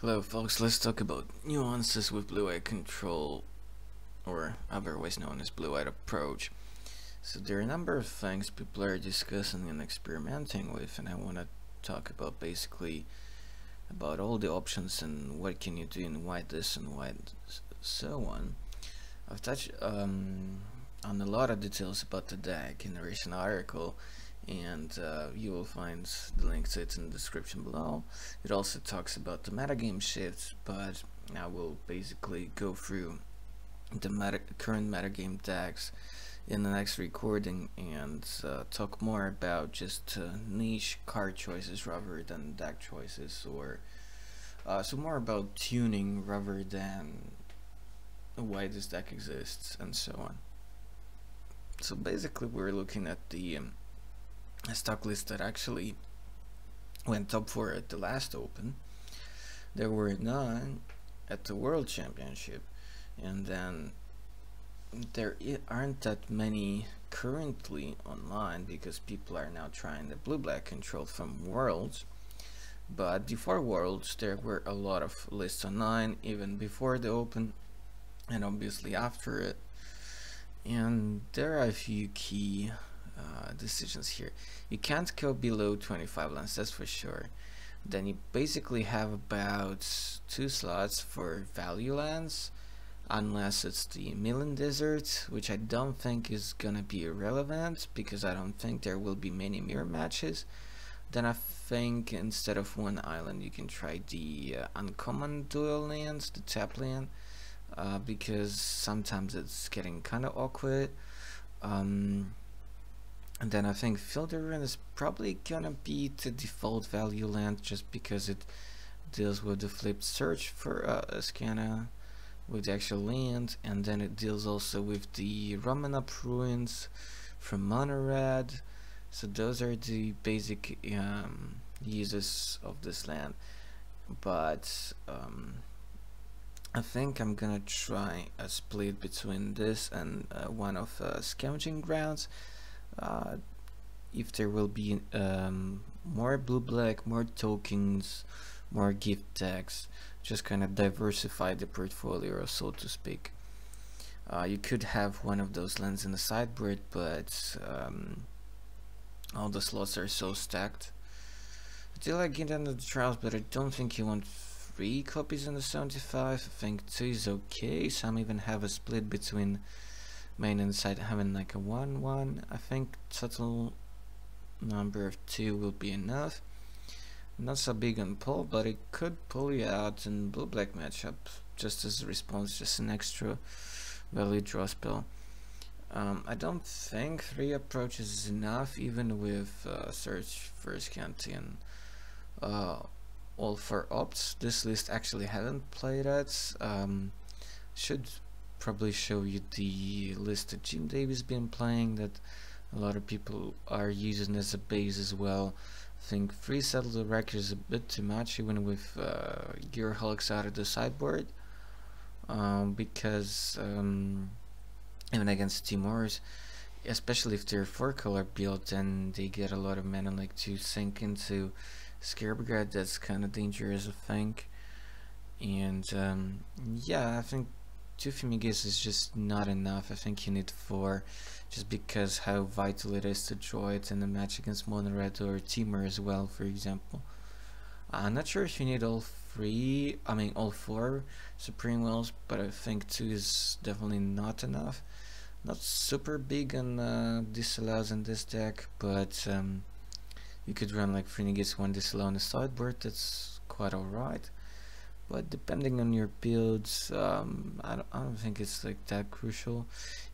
Hello folks, let's talk about nuances with blue-eye control, or otherwise known as blue-eye approach. So there are a number of things people are discussing and experimenting with, and I want to talk about basically about all the options and what can you do and why this and why so on. I've touched on a lot of details about the deck in a recent article, and you will find the link to it in the description below. It also talks about the metagame shifts, but I will basically go through the current metagame decks in the next recording and talk more about just niche card choices rather than deck choices, or so more about tuning rather than why this deck exists and so on. So basically we're looking at the stock list that actually went top 4 at the last Open. There were none at the World Championship, and then there aren't that many currently online because people are now trying the blue-black control from Worlds. But before Worlds there were a lot of lists online, even before the Open and obviously after it, and there are a few key decisions here. You can't go below 25 lands, that's for sure. Then you basically have about 2 slots for value lands, unless it's the Millen Desert, which I don't think is gonna be irrelevant because I don't think there will be many mirror matches. Then I think instead of one island you can try the uncommon dual lands, the tap land, because sometimes it's getting kinda awkward. And then I think Filterin is probably gonna be the default value land just because it deals with the flipped search for Ascana with the actual land, and then it deals also with the Ramanap ruins from Monorad. So those are the basic uses of this land. But I think I'm gonna try a split between this and one of Scavenging Grounds. If there will be more blue-black, more tokens, more gift decks, just kind of diversify the portfolio, so to speak. You could have one of those lands in the sideboard, but all the slots are so stacked. I do like it under the trials, but I don't think you want 3 copies in the 75. I think 2 is okay. Some even have a split between main and side, having like a 1-1. I think total number of 2 will be enough. Not so big on pull, but it could pull you out in blue-black matchup just as a response, just an extra value draw spell. I don't think 3 approaches is enough, even with search for Scanty and all 4 ops. This list actually haven't played at. Should probably show you the list that Jim Davis been playing, that a lot of people are using as a base as well. I think 3 Settled Record is a bit too much, even with Gearholics out of the sideboard, because even against Timors, especially if they're 4-color build, then they get a lot of mana like to sink into Scarebrigade. That's kind of dangerous, I think. And yeah, I think 2 Fumigates is just not enough. I think you need 4, just because how vital it is to draw it in a match against Mono-Red or Timor as well, for example. I'm not sure if you need all 4 Supreme Wills, but I think 2 is definitely not enough. Not super big on disallows in this deck, but you could run like 3 negates, 1 disallow on the sideboard. That's quite alright. But depending on your builds, I don't think it's like that crucial.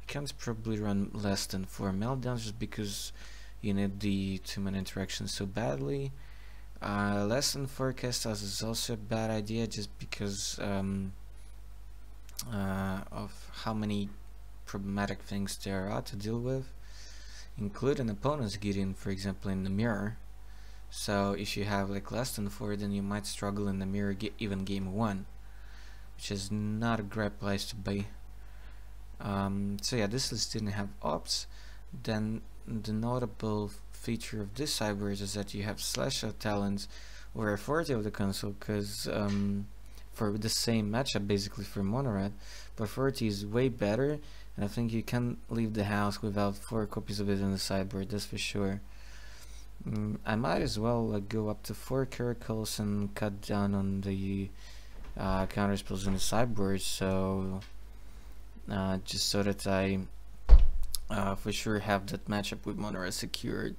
You can't probably run less than 4 meltdowns just because you need the 2-man interaction so badly. Less than 4 cast outs is also a bad idea, just because of how many problematic things there are to deal with, including opponents getting, for example, in the mirror. So if you have like less than 4, then you might struggle in the mirror even game 1, which is not a great place to be. So yeah, this list didn't have ops. Then the notable feature of this sideboard is that you have slash out talents or authority of the console, because for the same matchup basically for mono red, but authority is way better, and I think you can leave the house without 4 copies of it in the sideboard, that's for sure. I might as well go up to 4 Caracals and cut down on the counter spells in the sideboard, so just so that I for sure have that matchup with mono red secured.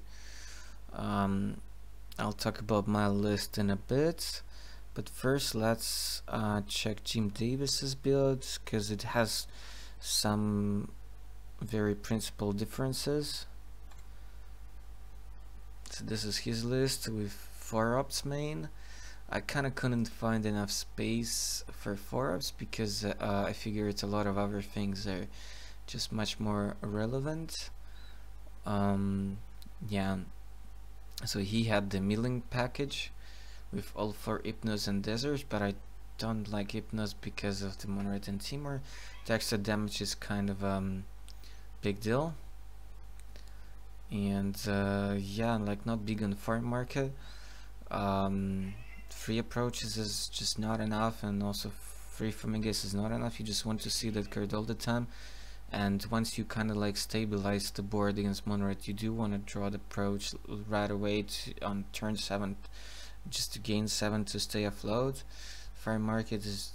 I'll talk about my list in a bit, but first let's check Jim Davis's build, because it has some very principal differences. So this is his list with 4 ups main. I kinda couldn't find enough space for 4 ups because I figured a lot of other things are just much more relevant. Yeah, so he had the milling package with all 4 Hypnos and Deserts, but I don't like Hypnos because of the mono red and Timur. The extra damage is kind of big deal, and yeah, like not big on the farm market. 3 approaches is just not enough, and also 3 Flamingos is not enough. You just want to see that card all the time, and once you kind of like stabilize the board against mono red, you do want to draw the approach right away on turn 7, just to gain 7 to stay afloat. Farm market is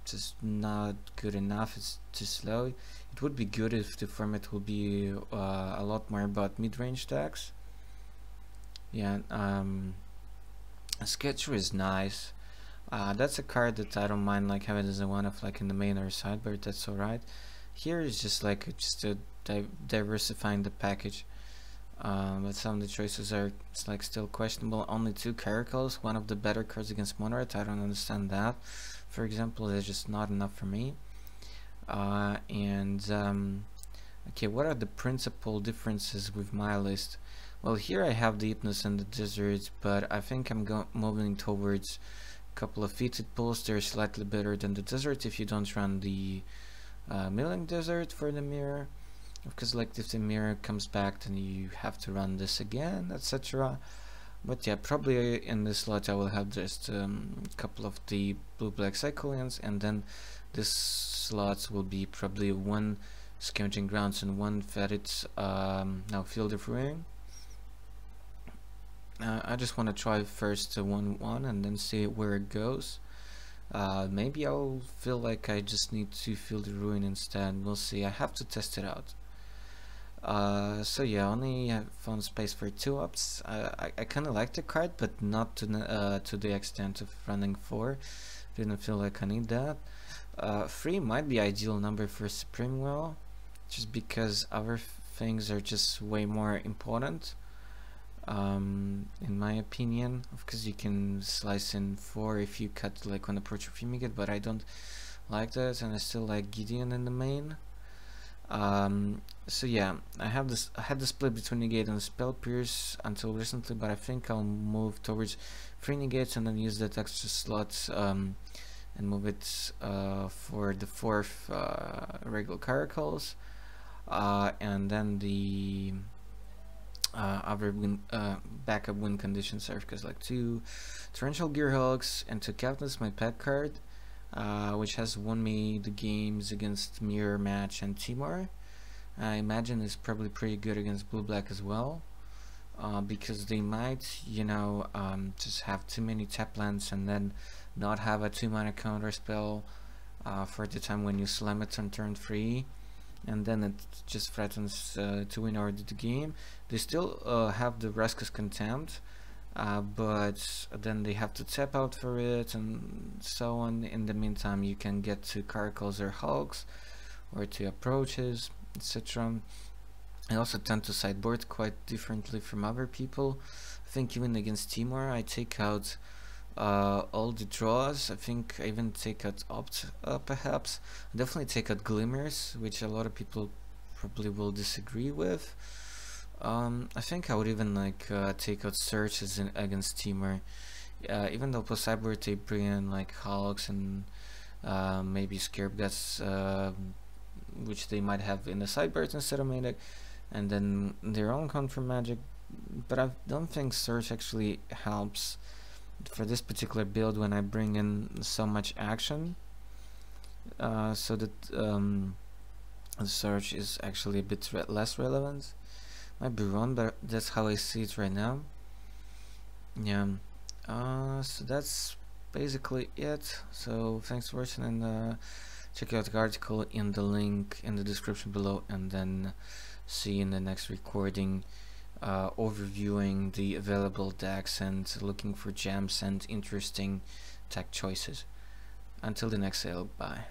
just not good enough, it's too slow. It would be good if the format would be a lot more about mid-range decks. Yeah, Sketcher is nice. That's a card that I don't mind like having as a one-off like in the main or sideboard, that's alright. Here is just like diversifying the package, but some of the choices are like still questionable. Only 2 Caracals, one of the better cards against mono red. I don't understand that. For example, it's just not enough for me. Okay, what are the principal differences with my list? Well, here I have the Hypnos and the Deserts, but I think I'm moving towards a couple of fitted pulls. They're slightly better than the Desert if you don't run the milling Desert for the mirror, because like if the mirror comes back then you have to run this again, etc. But yeah, probably in this slot I will have just a couple of the blue-black Cyclians, and then this slots will be probably 1 Scavenging Grounds and 1 Fetid now Field of Ruin. I just want to try first 1-1 and then see where it goes. Maybe I'll feel like I just need to Field of Ruin instead, we'll see, I have to test it out. So yeah, only found space for 2 ups. I kind of like the card, but not to the extent of running 4. Didn't feel like I need that. 3 might be ideal number for Supreme Will, just because other things are just way more important, in my opinion. Because you can slice in 4 if you cut like on approach of Fumigate, but I don't like that, and I still like Gideon in the main. So yeah, I had the split between negate and spell pierce until recently, but I think I'll move towards 3 negates and then use that extra slot and move it for the 4th regular Caracals, and then the other backup win conditions are because like 2 Torrential Gearhogs and 2 Captains, my pet card, which has won me the games against Mirror Match and Timur. I imagine it's probably pretty good against blue-black as well, because they might, you know, just have too many tap lands and then not have a 2-mana counter spell for the time when you slam it on turn 3, and then it just threatens to win already the game. They still have the Rescue's Contempt, but then they have to tap out for it and so on. In the meantime, you can get to Caracals or Hulks or to approaches, etc. I also tend to sideboard quite differently from other people. I think even against Timur I take out all the draws. I think I even take out Opt perhaps. I definitely take out Glimmers, which a lot of people probably will disagree with. I think I would even like take out Searches against Timur, even though post sideboard they bring in like Hulks and maybe Scarab Guts, which they might have in the sideboard instead of main deck, and then their own counter magic. But I don't think Search actually helps for this particular build, when I bring in so much action, so that the search is actually a bit less relevant. Might be wrong, but that's how I see it right now. Yeah. So that's basically it. So thanks for watching, and check out the article in the link in the description below, and then see you in the next recording, overviewing the available decks and looking for gems and interesting tech choices. Until the next sale, bye.